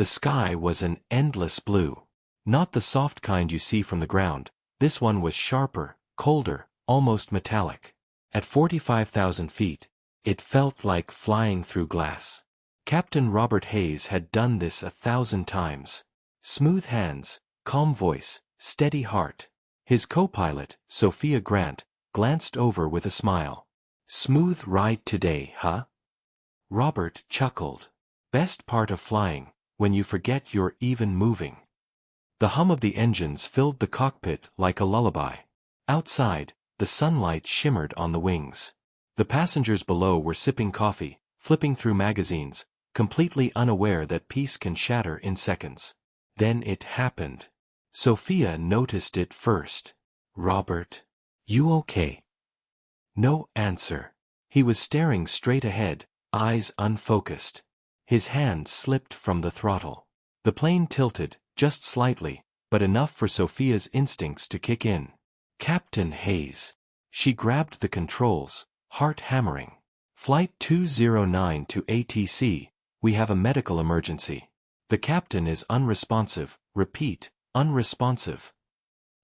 The sky was an endless blue. Not the soft kind you see from the ground. This one was sharper, colder, almost metallic. At 45,000 feet, it felt like flying through glass. Captain Robert Hayes had done this 1,000 times. Smooth hands, calm voice, steady heart. His co-pilot, Sophia Grant, glanced over with a smile. "Smooth ride today, huh?" Robert chuckled. "Best part of flying, when you forget you're even moving." The hum of the engines filled the cockpit like a lullaby. Outside, the sunlight shimmered on the wings. The passengers below were sipping coffee, flipping through magazines, completely unaware that peace can shatter in seconds. Then it happened. Sophia noticed it first. "Robert, you okay?" No answer. He was staring straight ahead, eyes unfocused. His hand slipped from the throttle. The plane tilted, just slightly, but enough for Sophia's instincts to kick in. "Captain Hayes." She grabbed the controls, heart hammering. "Flight 209 to ATC, we have a medical emergency. The captain is unresponsive, repeat, unresponsive."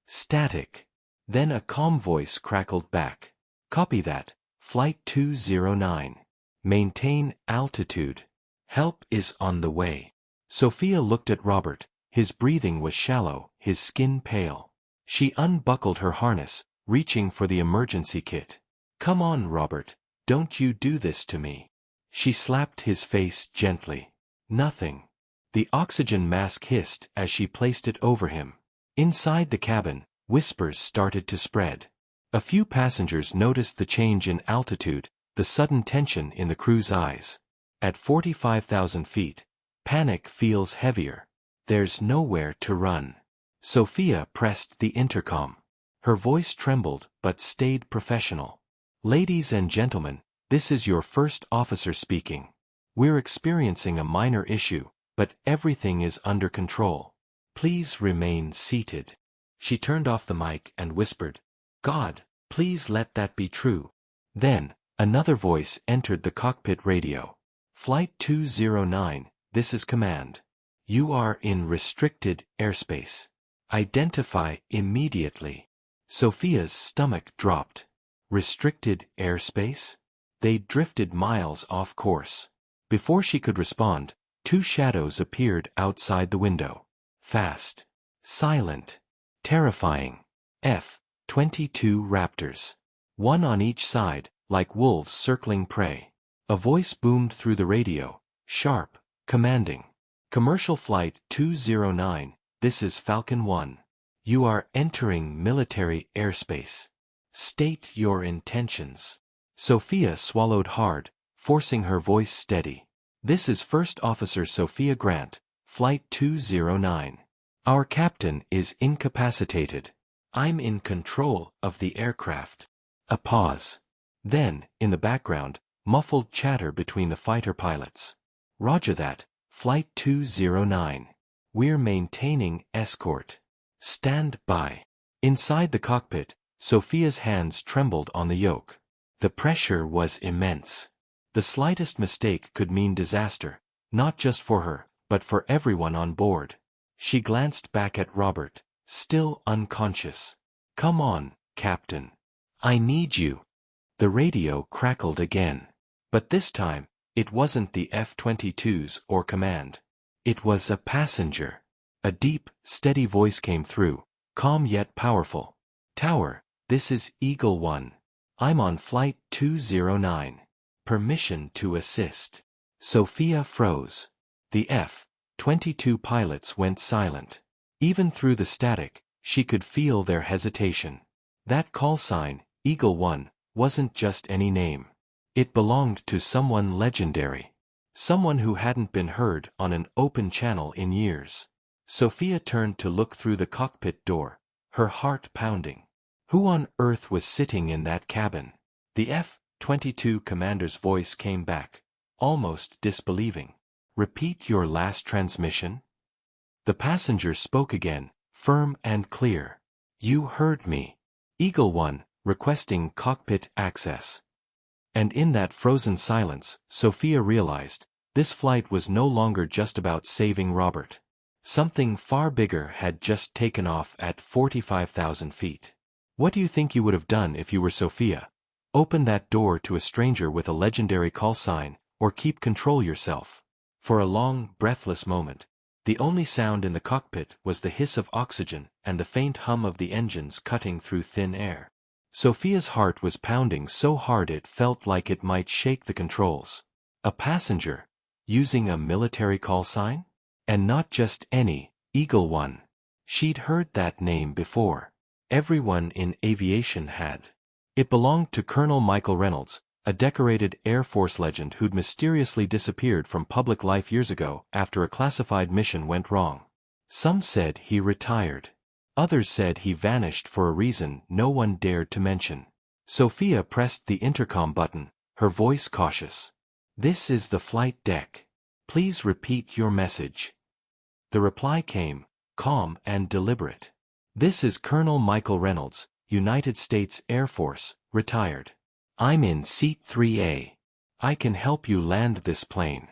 Static. Then a calm voice crackled back. "Copy that, Flight 209. Maintain altitude. Help is on the way." Sophia looked at Robert. His breathing was shallow, his skin pale. She unbuckled her harness, reaching for the emergency kit. "Come on, Robert, don't you do this to me." She slapped his face gently. "Nothing." The oxygen mask hissed as she placed it over him. Inside the cabin, whispers started to spread. A few passengers noticed the change in altitude, the sudden tension in the crew's eyes. At 45,000 feet, panic feels heavier. There's nowhere to run. Sophia pressed the intercom. Her voice trembled but stayed professional. "Ladies and gentlemen, this is your first officer speaking. We're experiencing a minor issue, but everything is under control. Please remain seated." She turned off the mic and whispered, "God, please let that be true." Then, another voice entered the cockpit radio. "Flight 209, this is command. You are in restricted airspace. Identify immediately." Sophia's stomach dropped. Restricted airspace? They drifted miles off course. Before she could respond, two shadows appeared outside the window. Fast. Silent. Terrifying. F-22 Raptors. One on each side, like wolves circling prey. A voice boomed through the radio, sharp, commanding. "Commercial Flight 209, this is Falcon 1. You are entering military airspace. State your intentions." Sophia swallowed hard, forcing her voice steady. "This is First Officer Sophia Grant, Flight 209. Our captain is incapacitated. I'm in control of the aircraft." A pause. Then, in the background, muffled chatter between the fighter pilots. "Roger that, Flight 209. We're maintaining escort. Stand by." Inside the cockpit, Sophia's hands trembled on the yoke. The pressure was immense. The slightest mistake could mean disaster, not just for her, but for everyone on board. She glanced back at Robert, still unconscious. "Come on, Captain. I need you." The radio crackled again. But this time, it wasn't the F-22s or command. It was a passenger. A deep, steady voice came through, calm yet powerful. "Tower, this is Eagle 1. I'm on Flight 209. Permission to assist." Sophia froze. The F-22 pilots went silent. Even through the static, she could feel their hesitation. That call sign, Eagle 1, wasn't just any name. It belonged to someone legendary. Someone who hadn't been heard on an open channel in years. Sophia turned to look through the cockpit door, her heart pounding. Who on earth was sitting in that cabin? The F-22 commander's voice came back, almost disbelieving. "Repeat your last transmission?" The passenger spoke again, firm and clear. "You heard me. Eagle 1, requesting cockpit access." And in that frozen silence, Sophia realized, This flight was no longer just about saving Robert. Something far bigger had just taken off at 45,000 feet. What do you think you would have done if you were Sophia? Open that door to a stranger with a legendary call sign, or keep control yourself? For a long, breathless moment, the only sound in the cockpit was the hiss of oxygen and the faint hum of the engines cutting through thin air. Sophia's heart was pounding so hard it felt like it might shake the controls. A passenger, using a military call sign? And not just any, Eagle One. She'd heard that name before. Everyone in aviation had. It belonged to Colonel Michael Reynolds, a decorated Air Force legend who'd mysteriously disappeared from public life years ago after a classified mission went wrong. Some said he retired. Others said he vanished for a reason no one dared to mention. Sophia pressed the intercom button, her voice cautious. "This is the flight deck. Please repeat your message." The reply came, calm and deliberate. "This is Colonel Michael Reynolds, United States Air Force, retired. I'm in Seat 3A. I can help you land this plane."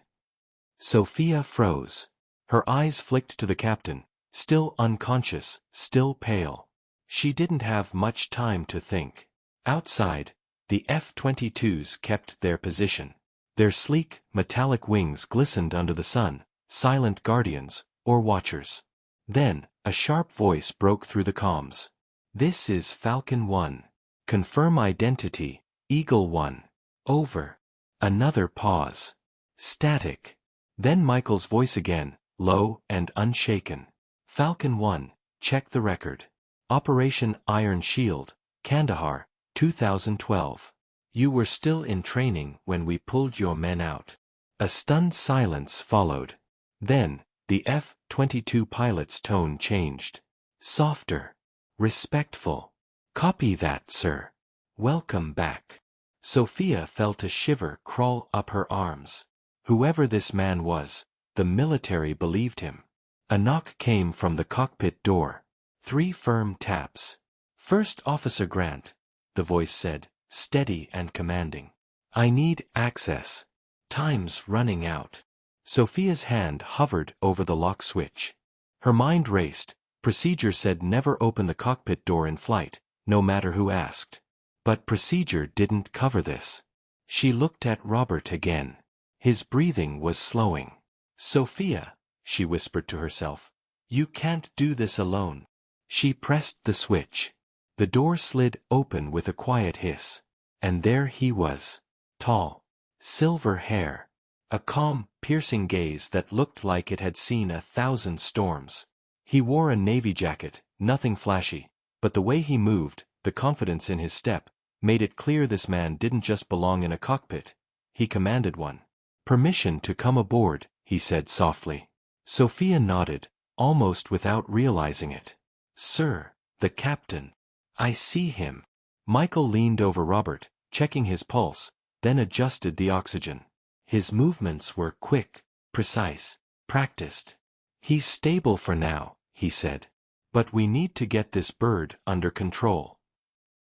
Sophia froze. Her eyes flicked to the captain, still unconscious, still pale. She didn't have much time to think. Outside, the F-22s kept their position. Their sleek, metallic wings glistened under the sun, silent guardians, or watchers. Then, a sharp voice broke through the comms. "This is Falcon 1. Confirm identity, Eagle 1. Over." Another pause. Static. Then Michael's voice again, low and unshaken. "Falcon 1, check the record. Operation Iron Shield, Kandahar, 2012. You were still in training when we pulled your men out." A stunned silence followed. Then, the F-22 pilot's tone changed. Softer. Respectful. "Copy that, sir. Welcome back." Sophia felt a shiver crawl up her arms. Whoever this man was, the military believed him. A knock came from the cockpit door. 3 firm taps. "First Officer Grant," the voice said, steady and commanding. "I need access. Time's running out." Sophia's hand hovered over the lock switch. Her mind raced. Procedure said never open the cockpit door in flight, no matter who asked. But procedure didn't cover this. She looked at Robert again. His breathing was slowing. "Sophia," she whispered to herself, "you can't do this alone." She pressed the switch. The door slid open with a quiet hiss. And there he was. Tall. Silver hair. A calm, piercing gaze that looked like it had seen 1,000 storms. He wore a navy jacket, nothing flashy, but the way he moved, the confidence in his step, made it clear this man didn't just belong in a cockpit. He commanded one. "Permission to come aboard," he said softly. Sophia nodded, almost without realizing it. "Sir, the captain. I see him." Michael leaned over Robert, checking his pulse, then adjusted the oxygen. His movements were quick, precise, practiced. "He's stable for now," he said. "But we need to get this bird under control."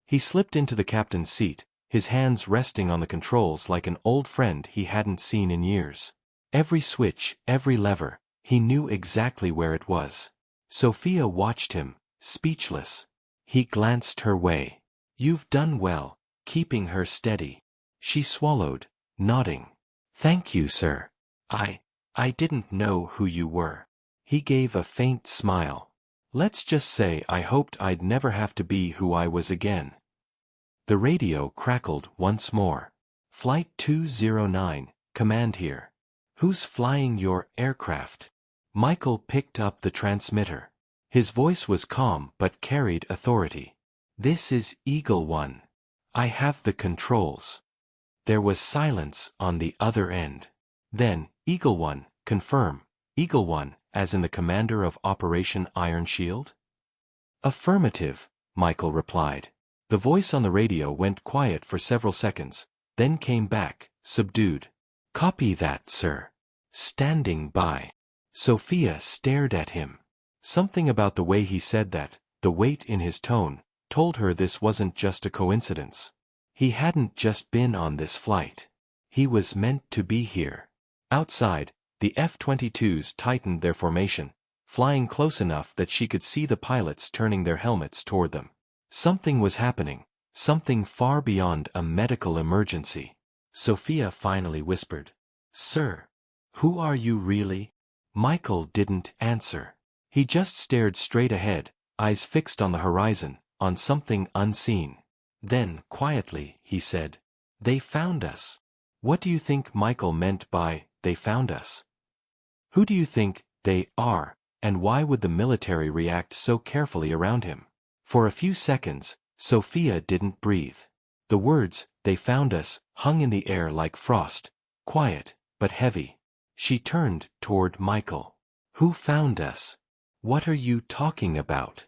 He slipped into the captain's seat, his hands resting on the controls like an old friend he hadn't seen in years. Every switch, every lever, he knew exactly where it was. Sophia watched him, speechless. He glanced her way. "You've done well, keeping her steady." She swallowed, nodding. "Thank you, sir. I didn't know who you were." He gave a faint smile. "Let's just say I hoped I'd never have to be who I was again." The radio crackled once more. "Flight 209, command here. Who's flying your aircraft?" Michael picked up the transmitter. His voice was calm but carried authority. "This is Eagle One. I have the controls." There was silence on the other end. Then, "Eagle One, confirm. Eagle One, as in the commander of Operation Iron Shield?" "Affirmative," Michael replied. The voice on the radio went quiet for several seconds, then came back, subdued. "Copy that, sir. Standing by." Sophia stared at him. Something about the way he said that, the weight in his tone, told her this wasn't just a coincidence. He hadn't just been on this flight. He was meant to be here. Outside, the F-22s tightened their formation, flying close enough that she could see the pilots turning their helmets toward them. Something was happening, something far beyond a medical emergency. Sophia finally whispered, "Sir, who are you really?" Michael didn't answer. He just stared straight ahead, eyes fixed on the horizon, on something unseen. Then, quietly, he said, "They found us." What do you think Michael meant by, "they found us"? Who do you think they are, and why would the military react so carefully around him? For a few seconds, Sophia didn't breathe. The words, "they found us," hung in the air like frost, quiet, but heavy. She turned toward Michael. "Who found us? What are you talking about?"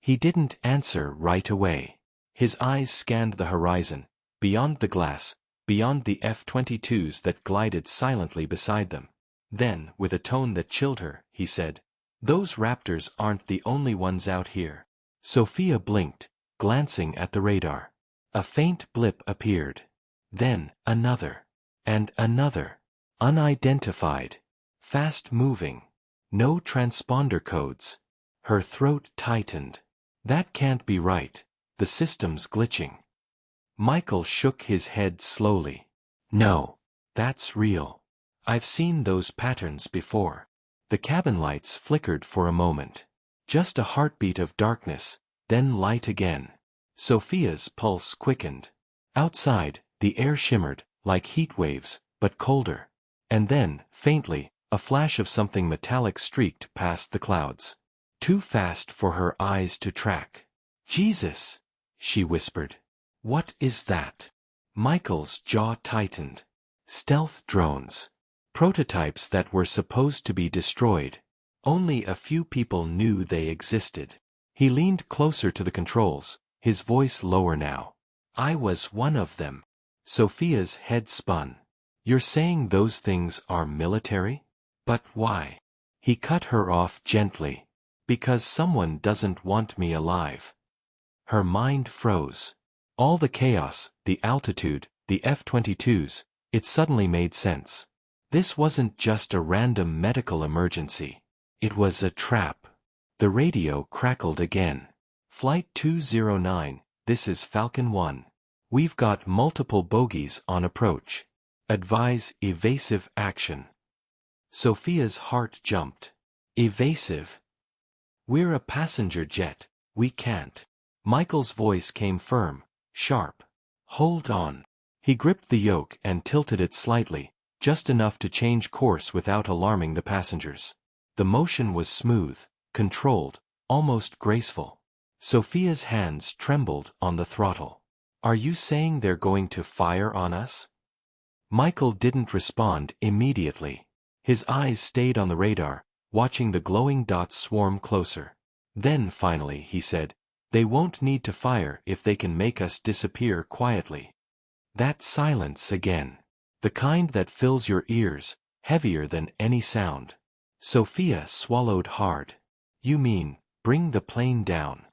He didn't answer right away. His eyes scanned the horizon, beyond the glass, beyond the F-22s that glided silently beside them. Then, with a tone that chilled her, he said, "Those Raptors aren't the only ones out here." Sophia blinked, glancing at the radar. A faint blip appeared. Then, another. And another. Unidentified. Fast-moving. No transponder codes. Her throat tightened. That can't be right. The system's glitching. Michael shook his head slowly. "No. That's real. I've seen those patterns before." The cabin lights flickered for a moment. Just a heartbeat of darkness, then light again. Sophia's pulse quickened. Outside, the air shimmered, like heat waves, but colder. And then, faintly, a flash of something metallic streaked past the clouds. Too fast for her eyes to track. "Jesus!" she whispered. "What is that?" Michael's jaw tightened. Stealth drones. Prototypes that were supposed to be destroyed. Only a few people knew they existed. He leaned closer to the controls, his voice lower now. "I was one of them." Sophia's head spun. "You're saying those things are military? But why?" He cut her off gently. "Because someone doesn't want me alive." Her mind froze. All the chaos, the altitude, the F-22s, it suddenly made sense. This wasn't just a random medical emergency. It was a trap. The radio crackled again. "Flight 209, this is Falcon 1. We've got multiple bogies on approach. Advise evasive action." Sophia's heart jumped. "Evasive? We're a passenger jet, we can't." Michael's voice came firm, sharp. "Hold on." He gripped the yoke and tilted it slightly, just enough to change course without alarming the passengers. The motion was smooth, controlled, almost graceful. Sophia's hands trembled on the throttle. "Are you saying they're going to fire on us?" Michael didn't respond immediately. His eyes stayed on the radar, watching the glowing dots swarm closer. Then finally he said, "They won't need to fire if they can make us disappear quietly." That silence again. The kind that fills your ears, heavier than any sound. Sophia swallowed hard. "You mean, bring the plane down?"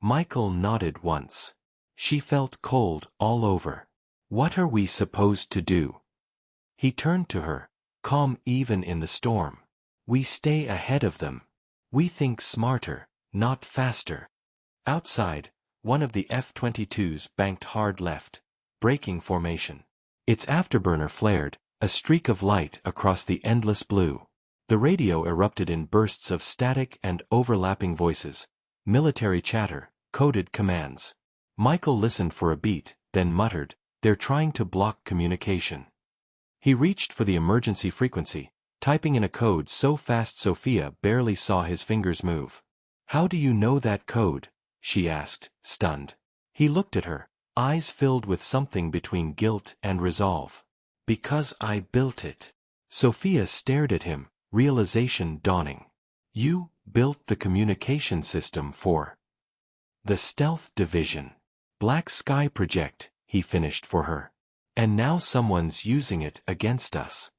Michael nodded once. She felt cold all over. "What are we supposed to do?" He turned to her, calm even in the storm. "We stay ahead of them. We think smarter, not faster." Outside, one of the F-22s banked hard left, breaking formation. Its afterburner flared, a streak of light across the endless blue. The radio erupted in bursts of static and overlapping voices, military chatter, coded commands. Michael listened for a beat, then muttered, "They're trying to block communication." He reached for the emergency frequency, typing in a code so fast Sophia barely saw his fingers move. "How do you know that code?" she asked, stunned. He looked at her, eyes filled with something between guilt and resolve. "Because I built it." Sophia stared at him, realization dawning. "You built the communication system for the stealth division. Black Sky Project," he finished for her. "And now someone's using it against us."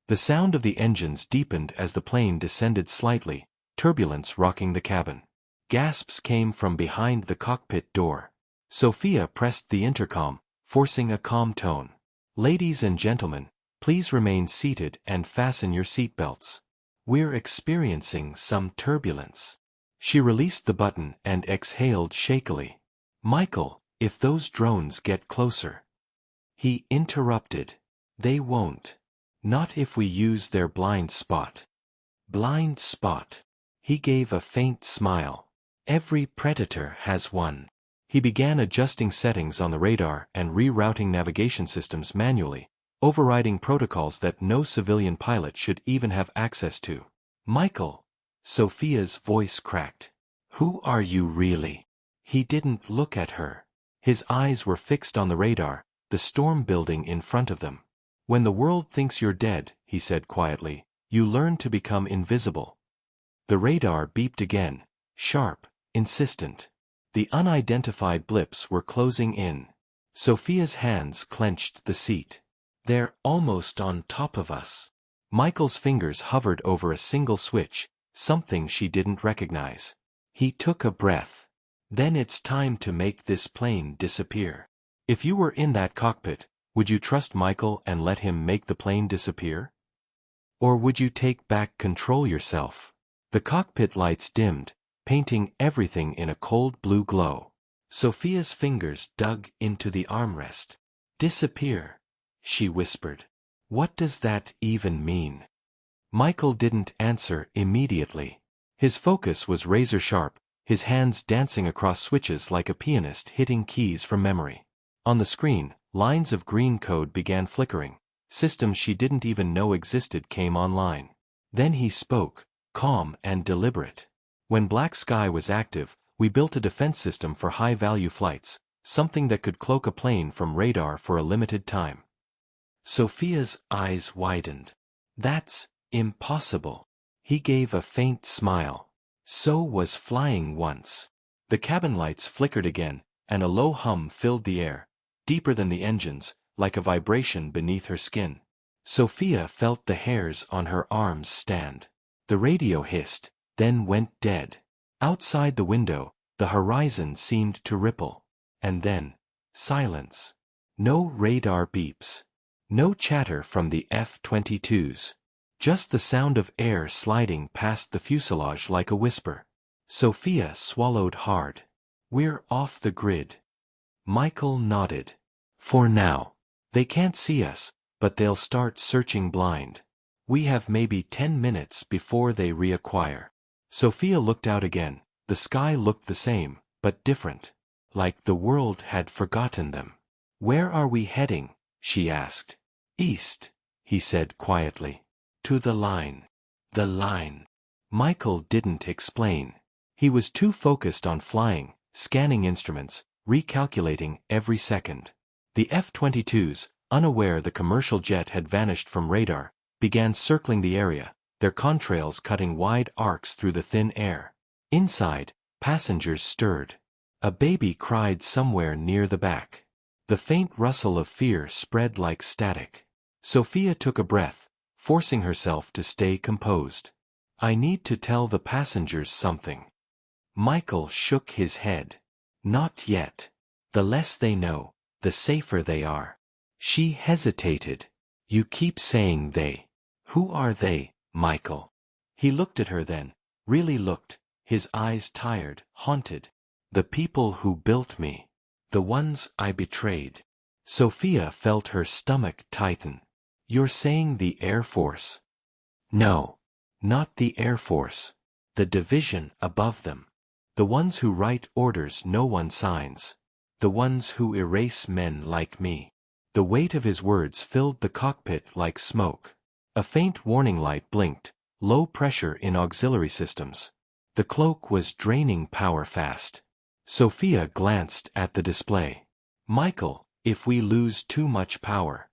The sound of the engines deepened as the plane descended slightly, turbulence rocking the cabin. Gasps came from behind the cockpit door. Sophia pressed the intercom, forcing a calm tone. "Ladies and gentlemen, Please remain seated and fasten your seatbelts. We're experiencing some turbulence. She released the button and exhaled shakily. Michael, if those drones get closer. He interrupted. They won't. Not if we use their blind spot. Blind spot. He gave a faint smile. Every predator has one. He began adjusting settings on the radar and rerouting navigation systems manually, overriding protocols that no civilian pilot should even have access to. Michael. Sophia's voice cracked. Who are you really? He didn't look at her. His eyes were fixed on the radar, the storm building in front of them. When the world thinks you're dead, he said quietly, you learn to become invisible. The radar beeped again, sharp, insistent. The unidentified blips were closing in. Sophia's hands clenched the seat. They're almost on top of us. Michael's fingers hovered over a single switch, something she didn't recognize. He took a breath. Then it's time to make this plane disappear. If you were in that cockpit, would you trust Michael and let him make the plane disappear? Or would you take back control yourself? The cockpit lights dimmed, painting everything in a cold blue glow. Sophia's fingers dug into the armrest. Disappear, she whispered. What does that even mean? Michael didn't answer immediately. His focus was razor-sharp, his hands dancing across switches like a pianist hitting keys from memory. On the screen, lines of green code began flickering. Systems she didn't even know existed came online. Then he spoke, calm and deliberate. When Black Sky was active, we built a defense system for high-value flights, something that could cloak a plane from radar for a limited time. Sophia's eyes widened. That's impossible. He gave a faint smile. So was flying once. The cabin lights flickered again, and a low hum filled the air, deeper than the engines, like a vibration beneath her skin. Sophia felt the hairs on her arms stand. The radio hissed, then went dead. Outside the window, the horizon seemed to ripple. And then, silence. No radar beeps. No chatter from the F-22s. Just the sound of air sliding past the fuselage like a whisper. Sophia swallowed hard. We're off the grid. Michael nodded. For now. They can't see us, but they'll start searching blind. We have maybe 10 minutes before they reacquire. Sophia looked out again. The sky looked the same, but different. Like the world had forgotten them. Where are we heading? She asked. East, he said quietly. To the line. The line. Michael didn't explain. He was too focused on flying, scanning instruments, recalculating every second. The F-22s, unaware the commercial jet had vanished from radar, began circling the area, their contrails cutting wide arcs through the thin air. Inside, passengers stirred. A baby cried somewhere near the back. The faint rustle of fear spread like static. Sophia took a breath, forcing herself to stay composed. I need to tell the passengers something. Michael shook his head. Not yet. The less they know, the safer they are. She hesitated. You keep saying they. Who are they, Michael? He looked at her then, really looked, his eyes tired, haunted. The people who built me. The ones I betrayed. Sophia felt her stomach tighten. You're saying the Air Force? No. Not the Air Force. The division above them. The ones who write orders no one signs. The ones who erase men like me. The weight of his words filled the cockpit like smoke. A faint warning light blinked, low pressure in auxiliary systems. The cloak was draining power fast. Sophia glanced at the display. Michael, if we lose too much power.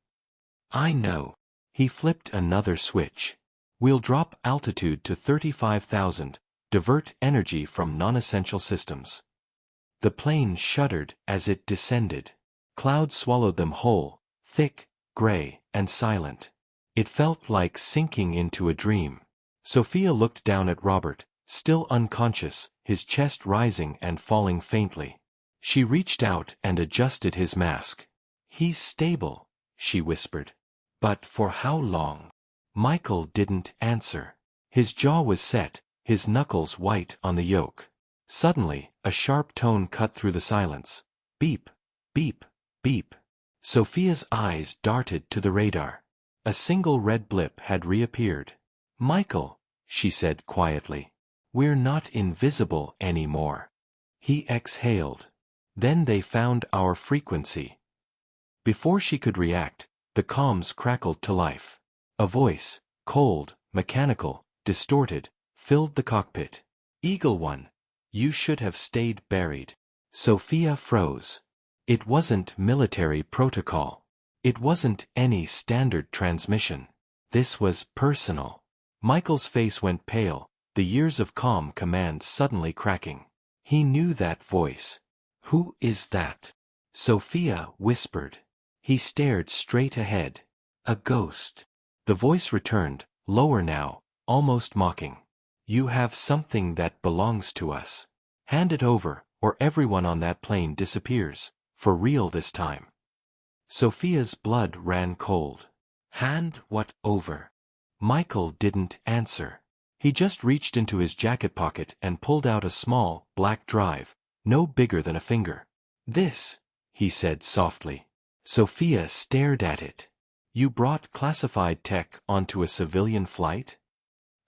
I know. He flipped another switch. We'll drop altitude to 35,000, divert energy from non-essential systems. The plane shuddered as it descended. Clouds swallowed them whole, thick, gray, and silent. It felt like sinking into a dream. Sophia looked down at Robert, still unconscious, his chest rising and falling faintly. She reached out and adjusted his mask. He's stable, she whispered. But for how long? Michael didn't answer. His jaw was set, his knuckles white on the yoke. Suddenly, a sharp tone cut through the silence. Beep, beep, beep. Sophia's eyes darted to the radar. A single red blip had reappeared. Michael, she said quietly. We're not invisible anymore. He exhaled. Then they found our frequency. Before she could react, the comms crackled to life. A voice, cold, mechanical, distorted, filled the cockpit. Eagle One, you should have stayed buried. Sophia froze. It wasn't military protocol. It wasn't any standard transmission. This was personal. Michael's face went pale, the years of calm command suddenly cracking. He knew that voice. Who is that? Sophia whispered. He stared straight ahead. A ghost. The voice returned, lower now, almost mocking. You have something that belongs to us. Hand it over, or everyone on that plane disappears, for real this time. Sophia's blood ran cold. Hand what over? Michael didn't answer. He just reached into his jacket pocket and pulled out a small, black drive, no bigger than a finger. This, he said softly. Sophia stared at it. You brought classified tech onto a civilian flight?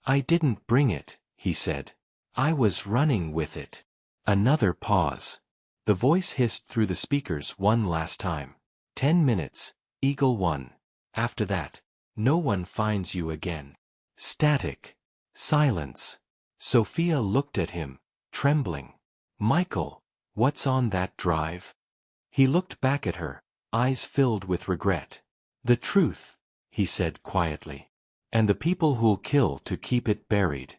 I didn't bring it, he said. I was running with it. Another pause. The voice hissed through the speakers one last time. 10 minutes, Eagle One. After that, no one finds you again. Static. Silence. Sophia looked at him, trembling. Michael, what's on that drive? He looked back at her, eyes filled with regret. The truth, he said quietly. And the people who'll kill to keep it buried.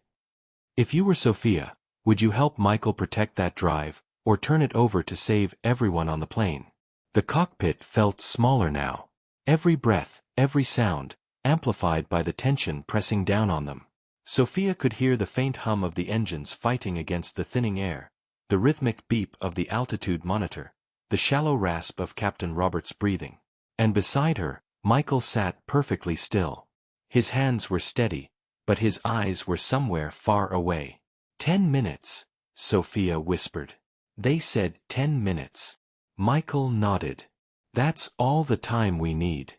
If you were Sophia, would you help Michael protect that drive, or turn it over to save everyone on the plane? The cockpit felt smaller now. Every breath, every sound, amplified by the tension pressing down on them. Sophia could hear the faint hum of the engines fighting against the thinning air, the rhythmic beep of the altitude monitor, the shallow rasp of Captain Roberts' breathing. And beside her, Michael sat perfectly still. His hands were steady, but his eyes were somewhere far away. 10 minutes, Sophia whispered. They said 10 minutes. Michael nodded. That's all the time we need.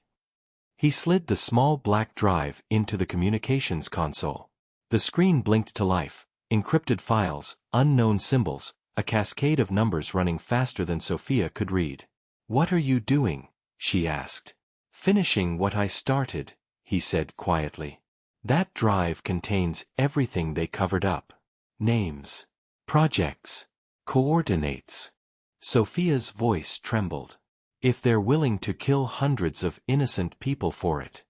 He slid the small black drive into the communications console. The screen blinked to life, encrypted files, unknown symbols, a cascade of numbers running faster than Sophia could read. What are you doing? She asked. Finishing what I started, he said quietly. That drive contains everything they covered up. Names, projects, coordinates. Sophia's voice trembled. If they're willing to kill hundreds of innocent people for it,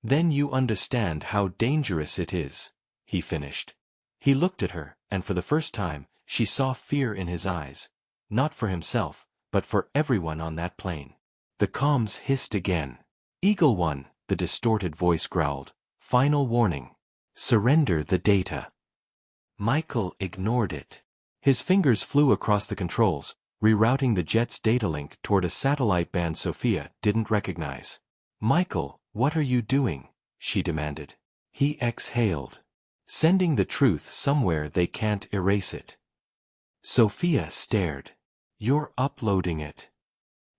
then you understand how dangerous it is, he finished. He looked at her, and for the first time, she saw fear in his eyes. Not for himself, but for everyone on that plane. The comms hissed again. Eagle One, the distorted voice growled. Final warning. Surrender the data. Michael ignored it. His fingers flew across the controls, rerouting the jet's data link toward a satellite band Sophia didn't recognize. Michael, what are you doing? She demanded. He exhaled. Sending the truth somewhere they can't erase it. Sophia stared. You're uploading it.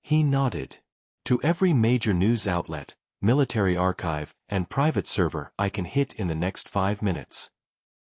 He nodded. To every major news outlet, military archive, and private server I can hit in the next 5 minutes.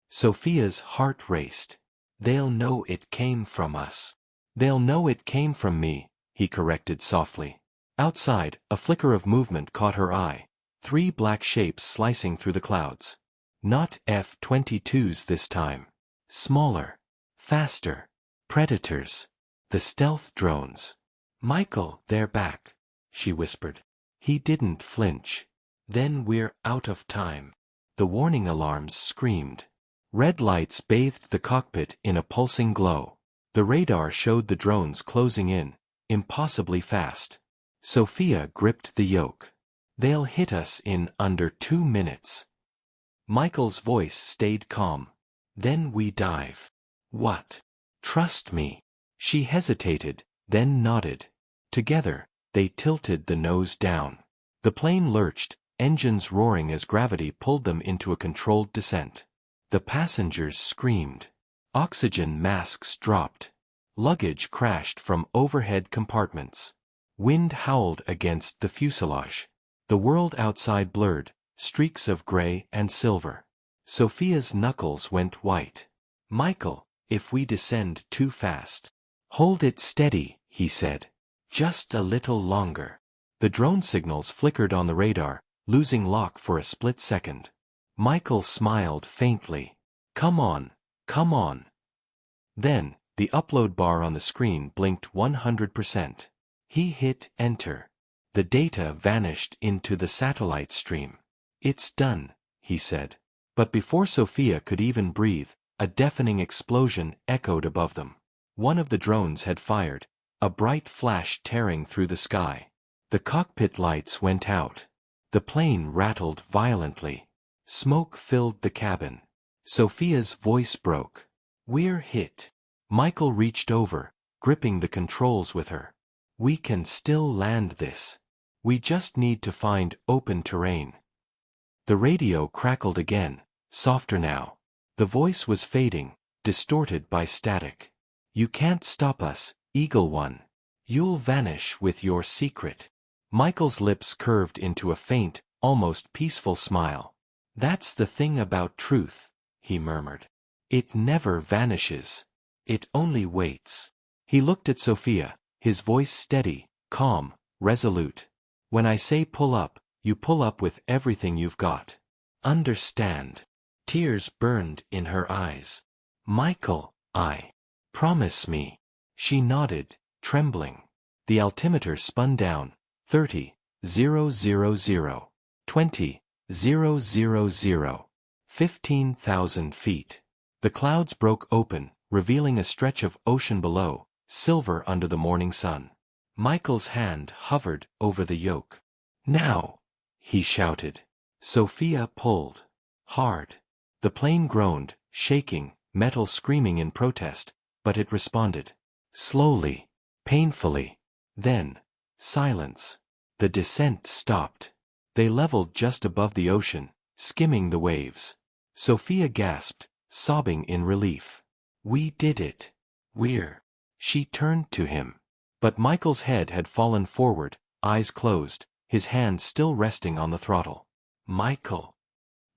Sophia's heart raced. They'll know it came from us. They'll know it came from me, he corrected softly. Outside, a flicker of movement caught her eye. 3 black shapes slicing through the clouds. Not F-22s this time. Smaller. Faster. Predators. The stealth drones. Michael, they're back, she whispered. He didn't flinch. Then we're out of time. The warning alarms screamed. Red lights bathed the cockpit in a pulsing glow. The radar showed the drones closing in, impossibly fast. Sophia gripped the yoke. They'll hit us in under 2 minutes. Michael's voice stayed calm. Then we dive. What? Trust me. She hesitated, then nodded. Together, they tilted the nose down. The plane lurched, engines roaring as gravity pulled them into a controlled descent. The passengers screamed. Oxygen masks dropped. Luggage crashed from overhead compartments. Wind howled against the fuselage. The world outside blurred, streaks of gray and silver. Sophia's knuckles went white. "Michael, if we descend too fast." "Hold it steady," he said. "Just a little longer." The drone signals flickered on the radar, losing lock for a split second. Michael smiled faintly. "Come on, come on." Then, the upload bar on the screen blinked 100%. He hit enter. The data vanished into the satellite stream. "It's done," he said. But before Sophia could even breathe, a deafening explosion echoed above them. One of the drones had fired, a bright flash tearing through the sky. The cockpit lights went out. The plane rattled violently. Smoke filled the cabin. Sophia's voice broke. "We're hit." Michael reached over, gripping the controls with her. "We can still land this. We just need to find open terrain." The radio crackled again, softer now. The voice was fading, distorted by static. "You can't stop us, Eagle One. You'll vanish with your secret." Michael's lips curved into a faint, almost peaceful smile. "That's the thing about truth," he murmured. "It never vanishes. It only waits." He looked at Sophia, his voice steady, calm, resolute. "When I say pull up, you pull up with everything you've got. Understand?" Tears burned in her eyes. "Michael, promise me." She nodded, trembling. The altimeter spun down. 30,000, 20,000, 15,000 feet. The clouds broke open, revealing a stretch of ocean below, silver under the morning sun. Michael's hand hovered over the yoke. "Now!" he shouted. Sophia pulled. Hard. The plane groaned, shaking, metal screaming in protest, but it responded. Slowly, painfully. Then, silence. The descent stopped. They leveled just above the ocean, skimming the waves. Sophia gasped, sobbing in relief. "We did it. We're..." She turned to him. But Michael's head had fallen forward, eyes closed, his hand still resting on the throttle. "Michael."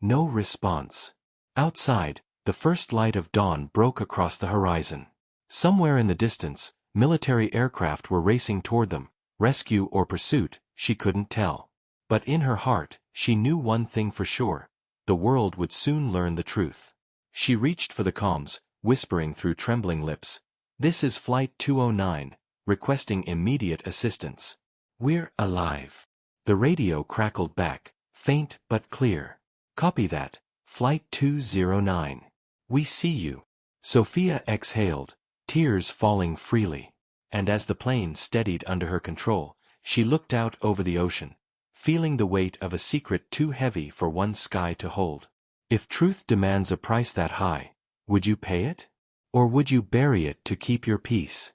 No response. Outside, the first light of dawn broke across the horizon. Somewhere in the distance, military aircraft were racing toward them, rescue or pursuit, she couldn't tell. But in her heart, she knew one thing for sure: the world would soon learn the truth. She reached for the comms, whispering through trembling lips. "This is Flight 209, requesting immediate assistance. We're alive." The radio crackled back, faint but clear. "Copy that, Flight 209. We see you." Sophia exhaled, tears falling freely. And as the plane steadied under her control, she looked out over the ocean, feeling the weight of a secret too heavy for one sky to hold. If truth demands a price that high, would you pay it? Or would you bury it to keep your peace?